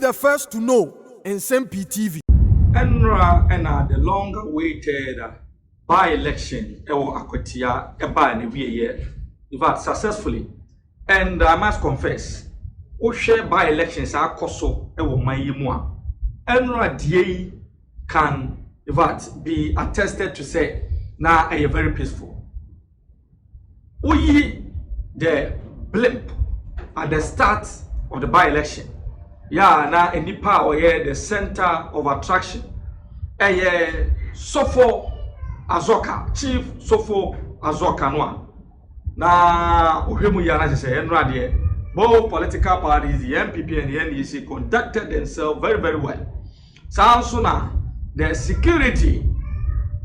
the first to know Nsem-Pii TV. Enra and the long-awaited by-election ewo Akwatia eba ne wiye in fact successfully, and I must confess o share by-elections akoso ewo manyimu a Enra die can in fact be attested to say na a very peaceful. We the blimp at the start of the by-election. Yeah, na enipa oye the center of attraction. Sofo Azoka, Chief Sofo Azoka noa. Na ohemu ya na say enra de both political parties, the MPP and the NDC conducted themselves very, very well. So now the security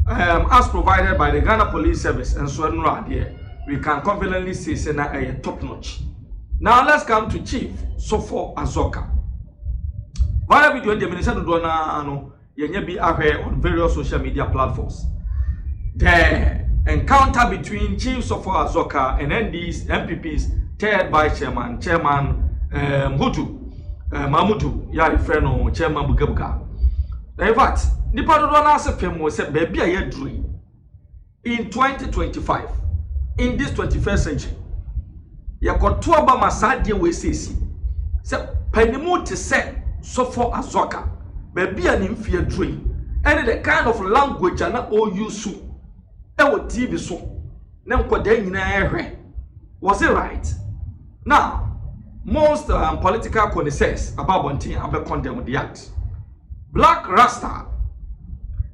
as provided by the Ghana Police Service and so enra de we can confidently say say na a top notch. Now let's come to Chief Sofo Azoka. Via video the minister do na ano yenye bi ahwe on various social media platforms. The encounter between Chief Sofo Azoka and ND's MPP's third vice chairman Hutu Mamudu ya refer no chairman Bugabuga. In fact, nipa do na asefem mo se baby aye dru in 2025 in this 21st century. Yakoto aba masade we sesi. Se panimu te se Sofo Azoka, baby an infia dream, and the kind of language and all use so. TV so. Now, was it right? Now, most political connoisseurs about Bontin have condemned the act. Black Rasta,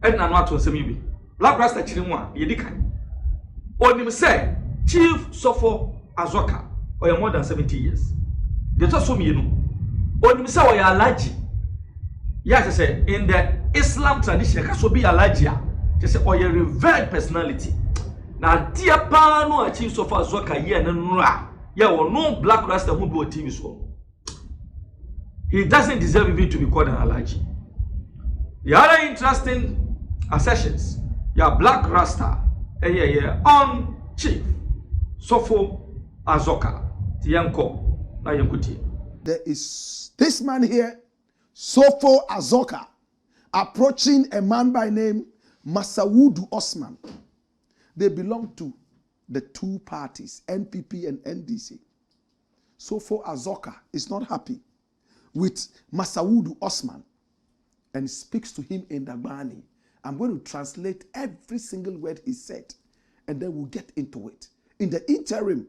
and not to say Black Rasta Chirimwa, Yedikan. On him say, Chief Sofo Azoka, or more than 70 years. They just saw me, you know. On him say, or Alhaji. Yes, I say, in the Islam tradition, it can be Alhaji. They say, or a revered personality. Now, dear Pano, Chief Sofo Azoka, yeah, no Black Rasta who do a TV show. He doesn't deserve even to be called an Alhaji. The other interesting assertions, Black Rasta, on Chief Sofo Azoka, Tiyanko, na Yankuti. There is this man here, Sofo Azoka, approaching a man by name Masawudu Osman. They belong to the two parties, NPP and NDC. Sofo Azoka is not happy with Masawudu Osman and speaks to him in Dagbani. I'm going to translate every single word he said, and then we'll get into it. In the interim,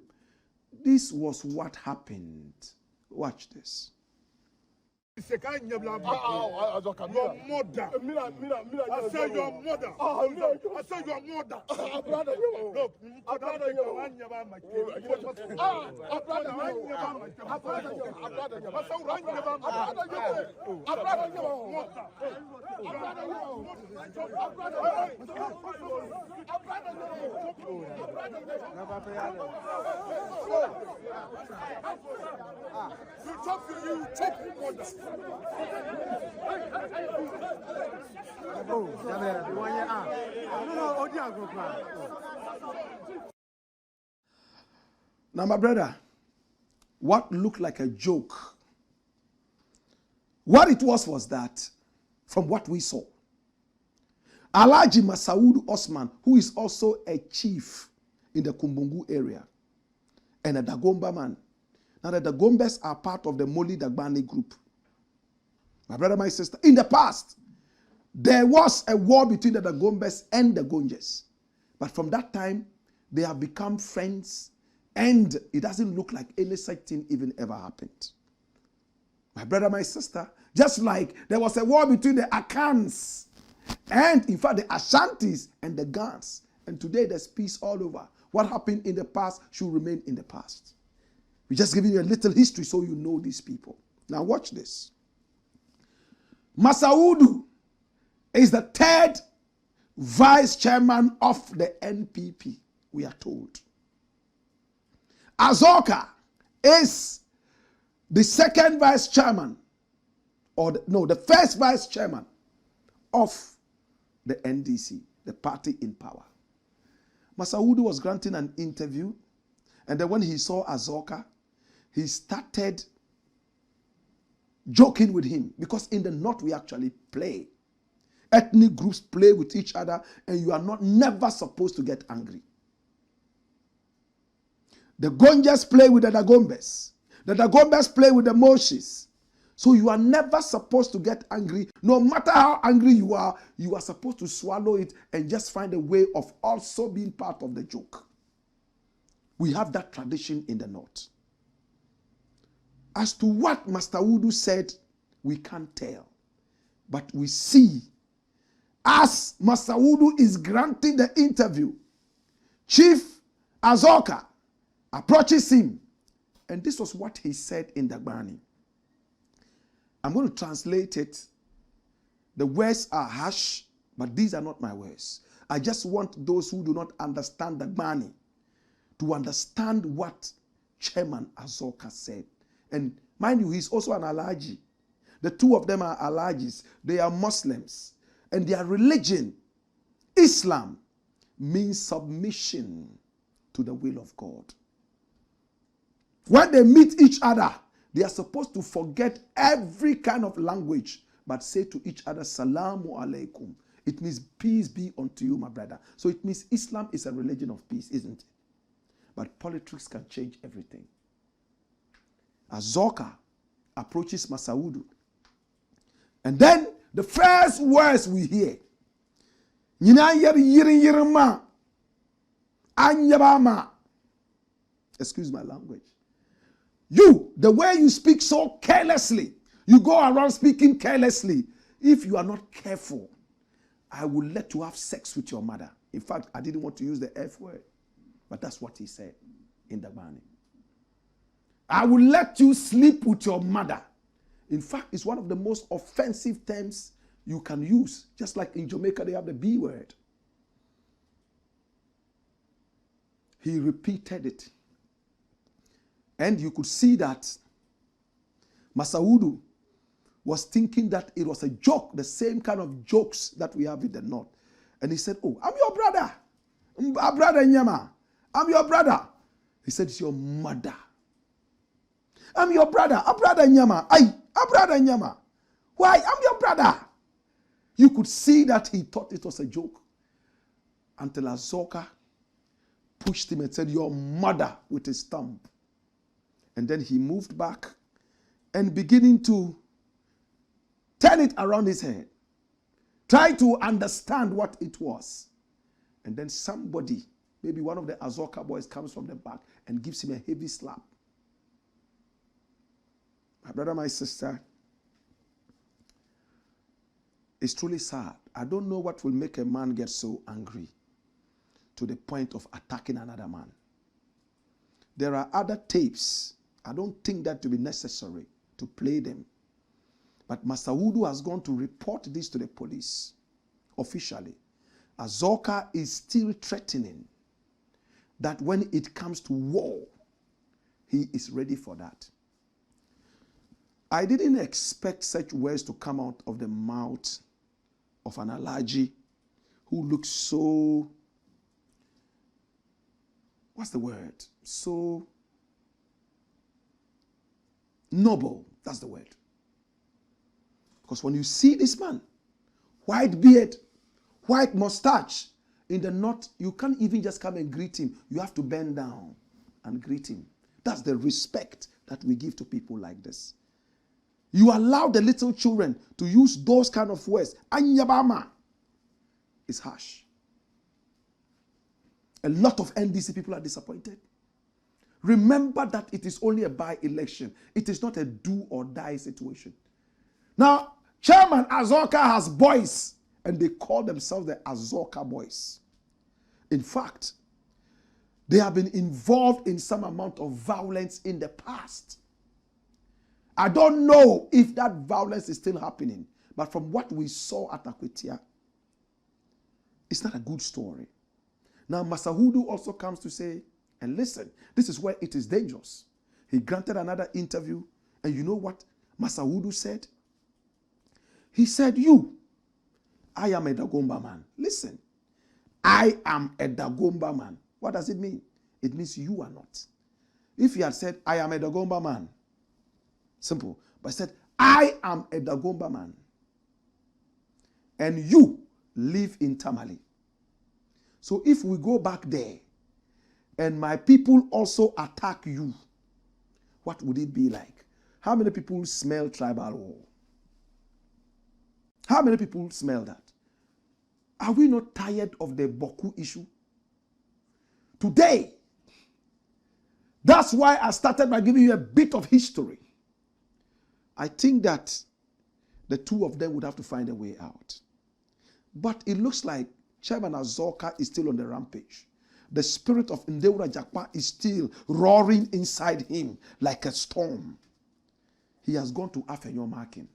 this was what happened. Watch this. Your mother. I said your mother. I said your mother. Now, my brother, what looked like a joke, what it was that, from what we saw, Alhaji Masawudu Osman, who is also a chief in the Kumbungu area, and a Dagomba man. Now, the Dagombas are part of the Moli Dagbani group. My brother, my sister, in the past, there was a war between the Dagombas and the Gonjes. But from that time, they have become friends, and it doesn't look like any such thing even ever happened. My brother, my sister, just like there was a war between the Akans and, in fact, the Ashantis and the Gans. And today, there's peace all over. What happened in the past should remain in the past. We're just giving you a little history so you know these people. Now watch this. Masawudu is the third vice chairman of the NPP, we are told. Azoka is the second vice chairman, or the first vice chairman of the NDC, the party in power. Masawudu was granting an interview, and then when he saw Azoka, he started joking with him, because in the north we actually play. Ethnic groups play with each other, and you are never supposed to get angry. The Gonjas play with the Dagombes. The Dagombes play with the Moshis. So you are never supposed to get angry. No matter how angry you are supposed to swallow it and just find a way of also being part of the joke. We have that tradition in the north. As to what Master Udu said, we can't tell. But we see, as Master Udu is granting the interview, Chief Azoka approaches him. And this was what he said in the Gbani. I'm going to translate it. The words are harsh, but these are not my words. I just want those who do not understand the Gbani to understand what Chairman Azoka said. And mind you, he's also an Alhaji. The two of them are Alhajis. They are Muslims. And their religion, Islam, means submission to the will of God. When they meet each other, they are supposed to forget every kind of language, but say to each other, Salamu alaikum. It means peace be unto you, my brother. So it means Islam is a religion of peace, isn't it? But politics can change everything. Azoka approaches Masaudu. And then the first words we hear, excuse my language. You, the way you speak so carelessly, you go around speaking carelessly. If you are not careful, I will let you have sex with your mother. In fact, I didn't want to use the F word, but that's what he said in the Gbani. I will let you sleep with your mother. In fact, it's one of the most offensive terms you can use. Just like in Jamaica, they have the B word. He repeated it. And you could see that Masaudu was thinking that it was a joke, the same kind of jokes that we have in the north. And he said, oh, I'm your brother. Brother Nyama. I'm your brother. He said, it's your mother. I'm your brother. Brother Nyama. Brother Nyama. Why? I'm your brother. You could see that he thought it was a joke. Until Azoka pushed him and said, your mother, with his thumb. And then he moved back and beginning to turn it around his head. Try to understand what it was. And then somebody, maybe one of the Azoka boys, comes from the back and gives him a heavy slap. My brother, my sister, it's truly sad. I don't know what will make a man get so angry to the point of attacking another man. There are other tapes. I don't think that to be necessary to play them. But Masaudu has gone to report this to the police officially. Azoka is still threatening that when it comes to war, he is ready for that. I didn't expect such words to come out of the mouth of an Alhaji who looks so, what's the word? So noble, that's the word. Because when you see this man, white beard, white mustache, in the north, you can't even just come and greet him. You have to bend down and greet him. That's the respect that we give to people like this. You allow the little children to use those kind of words. Anyabama is harsh. A lot of NDC people are disappointed. Remember that it is only a by-election. It is not a do-or-die situation. Now, Chairman Azoka has boys, and they call themselves the Azoka boys. In fact, they have been involved in some amount of violence in the past. I don't know if that violence is still happening, but from what we saw at Akwetia, it's not a good story. Now, Masaudu also comes to say, and listen, this is where it is dangerous. He granted another interview, and you know what Masaudu said? He said, I am a Dagomba man. Listen, I am a Dagomba man. What does it mean? It means you are not. If he had said, I am a Dagomba man, simple. But he said, I am a Dagomba man. And you live in Tamale. So if we go back there and my people also attack you, what would it be like? How many people smell tribal war? How many people smell that? Are we not tired of the Boku issue? Today, that's why I started by giving you a bit of history. I think that the two of them would have to find a way out. But it looks like Chairman Azoka is still on the rampage. The spirit of Ndewura Jakpa is still roaring inside him like a storm. He has gone to Afenyo Markin.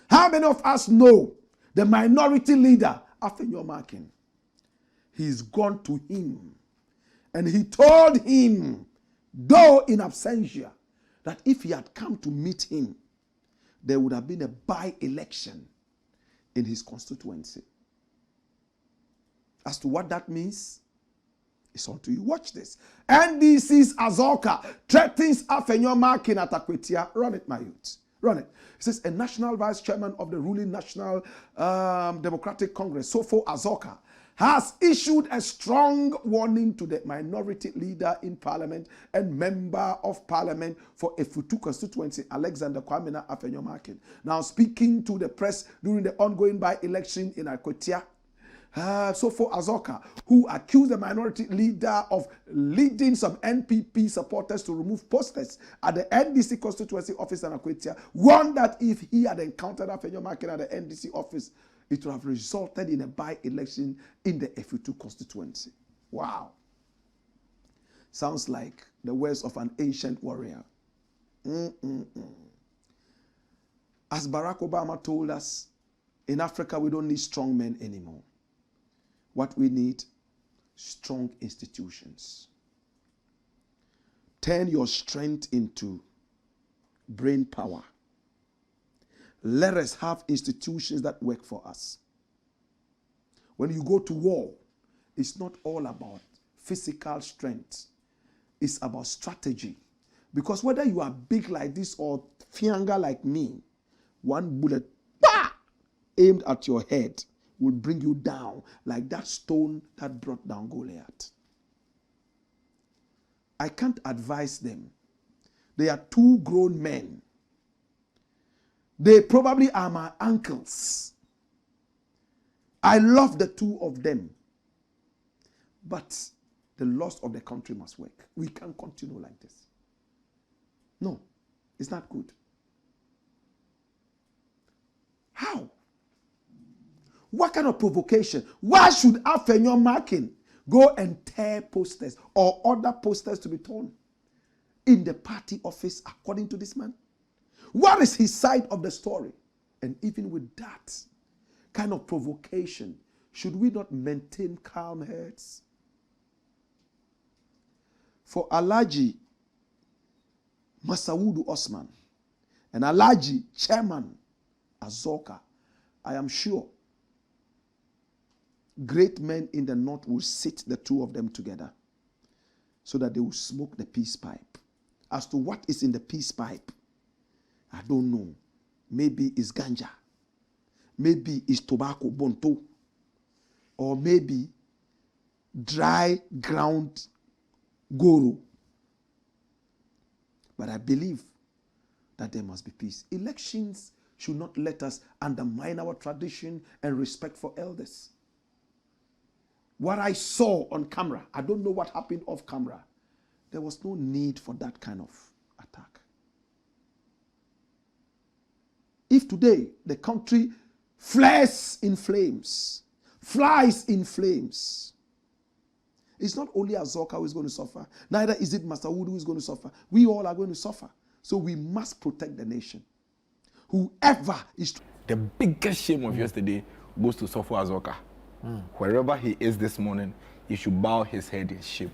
How many of us know the minority leader, Afenyo Markin? He's gone to him. And he told him, though in absentia, that if he had come to meet him, there would have been a by-election in his constituency. As to what that means, it's on to you. Watch this. NDC's Azoka threatens Afenyo Markin at Akwetia. Run it, my youth. Run it. It says a national vice chairman of the ruling National Democratic Congress, Sofo Azoka, has issued a strong warning to the minority leader in parliament and member of parliament for Efutu constituency, Alexander Kwamena Afenyo Markin. Now speaking to the press during the ongoing by-election in Akwetia, Sofo Azoka, who accused the minority leader of leading some NPP supporters to remove posters at the NDC constituency office in Akwetia, warned that if he had encountered Afenyo Markin at the NDC office, it would have resulted in a by-election in the Efutu constituency. Wow. Sounds like the words of an ancient warrior. As Barack Obama told us, in Africa we don't need strong men anymore. What we need, strong institutions. Turn your strength into brain power. Let us have institutions that work for us. When you go to war, it's not all about physical strength. It's about strategy. Because whether you are big like this or fianga like me, one bullet aimed at your head will bring you down like that stone that brought down Goliath. I can't advise them. They are two grown men. They probably are my uncles. I love the two of them. But the loss of the country must work. We can't continue like this. No, it's not good. How? What kind of provocation? Why should Afenyo Markin go and tear posters or order posters to be torn in the party office according to this man? What is his side of the story? And even with that kind of provocation, should we not maintain calm heads? For Alhaji Masawudu Osman and Alhaji Chairman Azoka, I am sure great men in the north will sit the two of them together so that they will smoke the peace pipe. As to what is in the peace pipe, I don't know. Maybe it's ganja. Maybe it's tobacco, bonto. Or maybe dry ground goro. But I believe that there must be peace. Elections should not let us undermine our tradition and respect for elders. What I saw on camera, I don't know what happened off camera. There was no need for that kind of attack. If today the country flares in flames, flies in flames, it's not only Azoka who is going to suffer, neither is it Master Wood who is going to suffer. We all are going to suffer. So we must protect the nation. Whoever is... The biggest shame of yesterday goes to Sofo Azoka. Wherever he is this morning, he should bow his head in shame.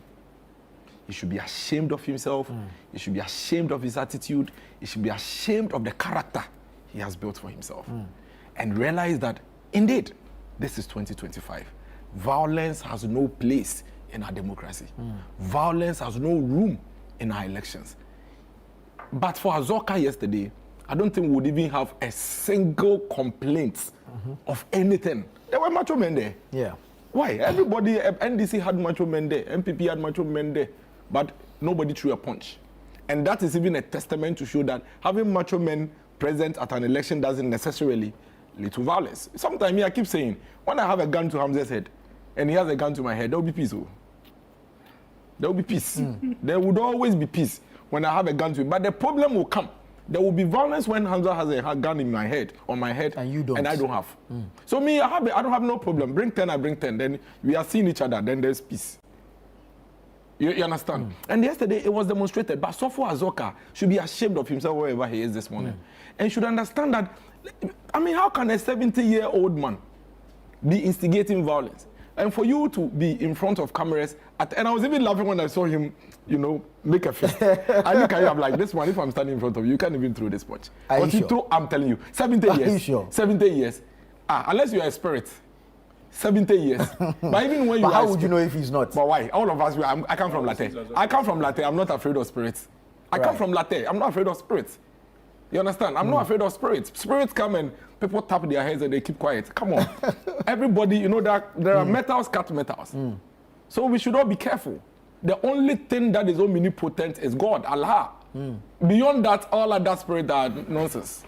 He should be ashamed of himself. He should be ashamed of his attitude. He should be ashamed of the character he has built for himself. And realize that, indeed, this is 2025. Violence has no place in our democracy. Violence has no room in our elections. But for Azoka yesterday, I don't think we would even have a single complaint of anything. There were macho men there. Yeah. Why? Everybody, NDC had macho men there, MPP had macho men there, but nobody threw a punch. And that is even a testament to show that having macho men present at an election doesn't necessarily lead to violence. Sometimes I keep saying, when I have a gun to Hamza's head, and he has a gun to my head, there will be peace. Oh. There will be peace. There would always be peace when I have a gun to him. But the problem will come. There will be violence when Hamza has a gun in my head, on my head, and you don't. And I don't have. So me, I don't have no problem. Bring 10, I bring 10. Then we are seeing each other. Then there's peace. You understand? And yesterday it was demonstrated. But Sofo Azoka should be ashamed of himself wherever he is this morning, and should understand that. I mean, how can a 70-year-old man be instigating violence? And for you to be in front of cameras, and I was even laughing when I saw him, make a fist. I look at you, I'm like, this one, if I'm standing in front of you, you can't even throw this punch. Are you sure? I'm telling you, 70 years. Are you sure? 70 years. Unless you're a spirit, 70 years. But even when you how would you know if he's not? But why? All of us, I come from Latte. I come from Latte, I'm not afraid of spirits. I come from Latte, I'm not afraid of spirits. You understand? I'm not afraid of spirits. Spirits come and people tap their heads and they keep quiet. Come on. Everybody, that there are metals, cut metals. So we should all be careful. The only thing that is omnipotent is God, Allah. Beyond that, all other spirits are nonsense.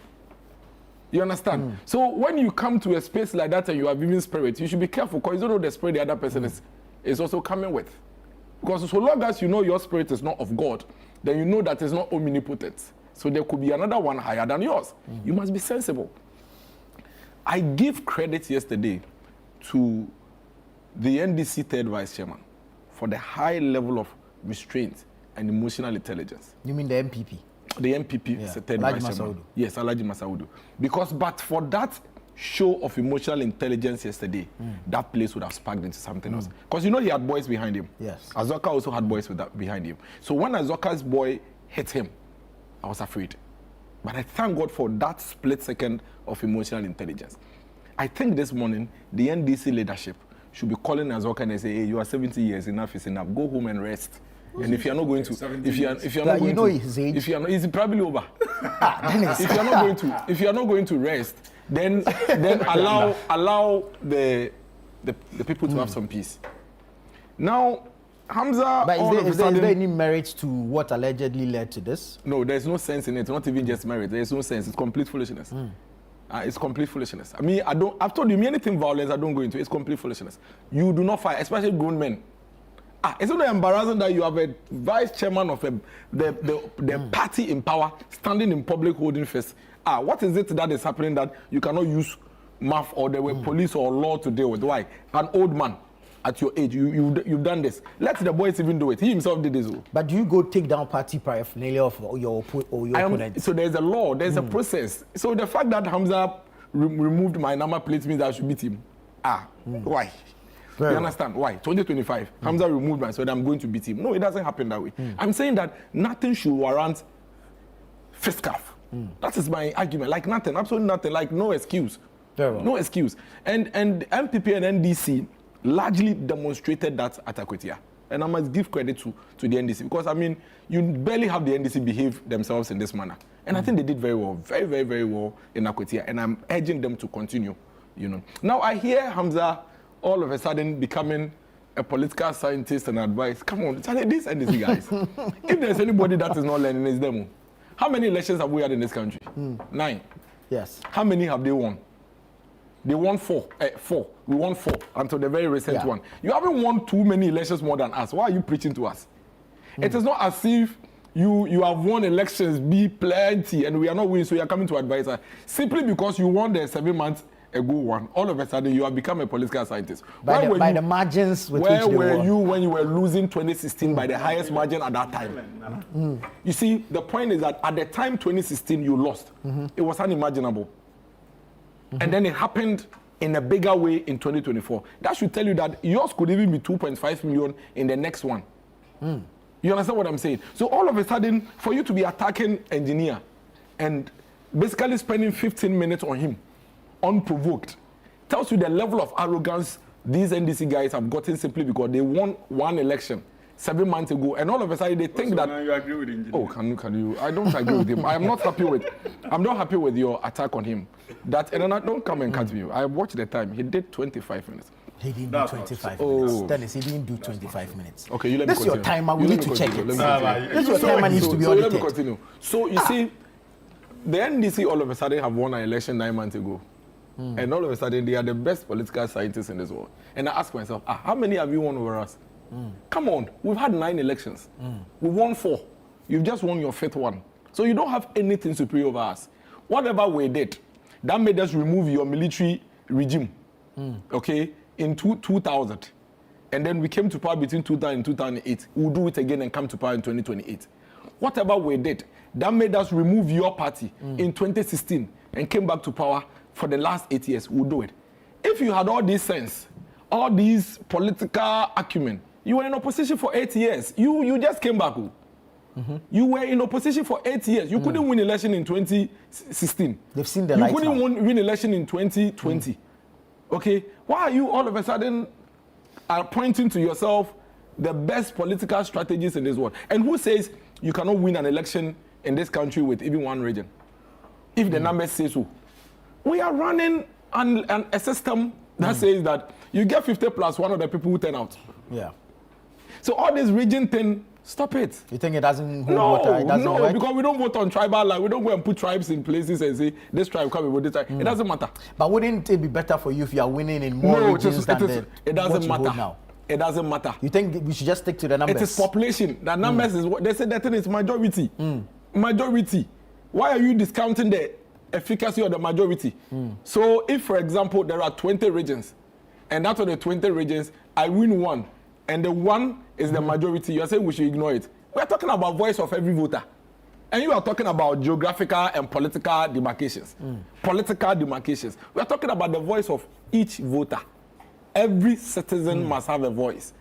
You understand? So when you come to a space like that and you are viewing spirits, you should be careful because you don't know the spirit the other person is also coming with. Because so long as you know your spirit is not of God, then you know that it's not omnipotent. So there could be another one higher than yours. You must be sensible. I give credit yesterday to the NDC third vice chairman for the high level of restraint and emotional intelligence. You mean the MPP? The MPP is the third Alhaji vice chairman. Masaudu. Yes, Alhaji Masaudu. Because but for that show of emotional intelligence yesterday, that place would have sparked into something else. Because he had boys behind him. Yes. Azoka also had boys behind him. So when Azoka's boy hit him, I was afraid. But I thank God for that split second of emotional intelligence. I think this morning, the NDC leadership should be calling Azoka and say, hey, you are 70 years, enough is enough. Go home and rest. And if you're not going to, if you're not going to, his age. if you're not, it's probably over. if you're not going to rest, then allow the people to have some peace. Now, Hamza, but is there any merit to what allegedly led to this? No, there's no sense in it. Not even just merit. There's no sense. It's complete foolishness. It's complete foolishness. I mean, I've told you, anything violence, I don't go into. It's complete foolishness. You do not fight, especially grown men. It's not embarrassing that you have a vice chairman of the party in power standing in public holding first. What is it that is happening that you cannot use math or the police or law to deal with? Why? An old man at your age, you've done this. Let the boys even do it. He himself did this. But do you go take down party paraphernalia of your opponent? So there's a law, there's a process. So the fact that Hamza removed my number plate means that I should beat him. Why? You understand? Why? 2025, Hamza removed my, so I'm going to beat him. No, it doesn't happen that way. I'm saying that nothing should warrant fist cuff. That is my argument. Like nothing, absolutely nothing. Like no excuse. Well. No excuse. And MPP and NDC largely demonstrated that at Akwetia. And I must give credit to the NDC because, I mean, you barely have the NDC behave themselves in this manner. And I think they did very well, very, very, very well in Akwetia. And I'm urging them to continue, Now I hear Hamza all of a sudden becoming a political scientist and advice. Come on, these NDC guys. If there's anybody that is not learning, it's them. How many elections have we had in this country? 9. Yes. How many have they won? They won 4. 4. We won 4 until the very recent one. You haven't won too many elections more than us. Why are you preaching to us? It is not as if you have won elections, be plenty, and we are not winning, so you are coming to advise us. Simply because you won the 7 months ago one, all of a sudden you have become a political scientist. By the margins with where which they were won? you when you were losing 2016 by the highest margin at that time? You see, the point is that at the time 2016 you lost. It was unimaginable. And then it happened in a bigger way in 2024. That should tell you that yours could even be 2.5 million in the next one. You understand what I'm saying? So all of a sudden, for you to be attacking engineer and basically spending 15 minutes on him, unprovoked, tells you the level of arrogance these NDC guys have gotten simply because they won one election 7 months ago, and all of a sudden they think that. Now you agree with the engineer. Oh, can you? I don't agree with him. I'm not happy with your attack on him. That and then don't come and cut me. I watched the time. He did 25 minutes. He didn't That's do 25 not- minutes. Oh. Dennis, he didn't do 25 minutes. Okay, you let me This is your continue. timer. We You need let to me check continue. it. Let me continue. This is your timer needs to be So let me audited. continue. So you see, the NDC all of a sudden have won an election 9 months ago. And all of a sudden they are the best political scientists in this world. And I ask myself, how many have you won over us? Come on, we've had 9 elections. We won 4. You've just won your 5th one. So you don't have anything superior over us. Whatever we did, that made us remove your military regime, okay, in 2000. And then we came to power between 2000 and 2008. We'll do it again and come to power in 2028. Whatever we did, that made us remove your party in 2016 and came back to power for the last 8 years. We'll do it. If you had all this sense, all these political acumen, you were in opposition for 8 years. You just came back. You were in opposition for 8 years. You couldn't win election in 2016. They've seen the You light couldn't now. win election in 2020. Okay? Why are you all of a sudden pointing to yourself the best political strategies in this world? And who says you cannot win an election in this country with even one region? If the numbers say so. We are running a system that says that you get 50 plus one of the people who turn out. Yeah. So all this region thing, stop it. You think it doesn't hold water? It doesn't No, work? because we don't vote on tribal line. We don't go and put tribes in places and say this tribe come with this tribe. It doesn't matter. But wouldn't it be better for you if you are winning in more No, regions than it what doesn't you hold matter. now? It doesn't matter. You think we should just stick to the numbers? It is population. The numbers is what they say. That thing is majority. Majority. Why are you discounting the efficacy of the majority? So, if for example there are 20 regions, and out of the 20 regions, I win one, and the one is the majority, you are saying we should ignore it. We are talking about voice of every voter, and you are talking about geographical and political demarcations. Political demarcations. We are talking about the voice of each voter. Every citizen must have a voice.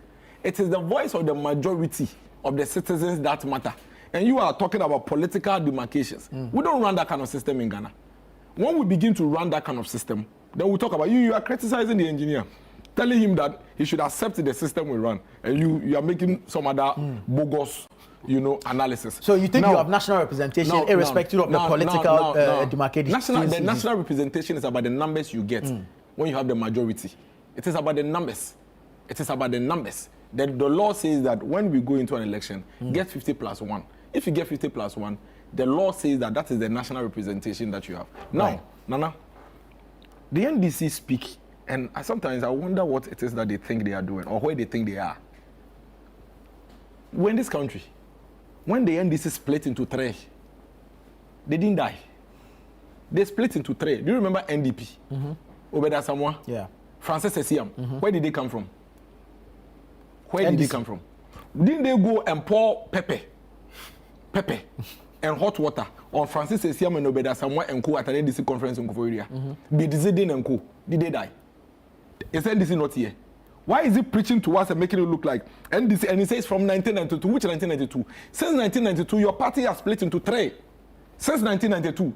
It is the voice of the majority of the citizens that matter. And you are talking about political demarcations. We don't run that kind of system in Ghana. When we begin to run that kind of system, then we talk about you are criticizing the engineer, telling him that he should accept the system we run. And you are making some other bogus, analysis. So you think Now- you have national representation irrespective of the political demarcation? The national representation is about the numbers you get when you have the majority. It is about the numbers. It is about the numbers. The law says that when we go into an election, get 50 plus 1. If you get 50 plus 1, the law says that is the national representation that you have. Now, Right. Nana, the NDC speak, and sometimes I wonder what it is that they think they are doing or where they think they are. We're in this country. When the NDC split into 3, they didn't die. They split into 3. Do you remember NDP? Obeda Samoa? Yeah. Francis Esiam. Where did they come from? Where did NDC. they come from? Didn't they go and pour pepper and hot water on Francis Esiam and Obeda Samoa and Co at an NDC conference in Koforia? Be Dizidin and Co. Did they die? Is NDC not here? Why is he preaching to us and making it look like NDC? And he says from 1992. Which 1992? Since 1992, your party has split into 3. Since 1992.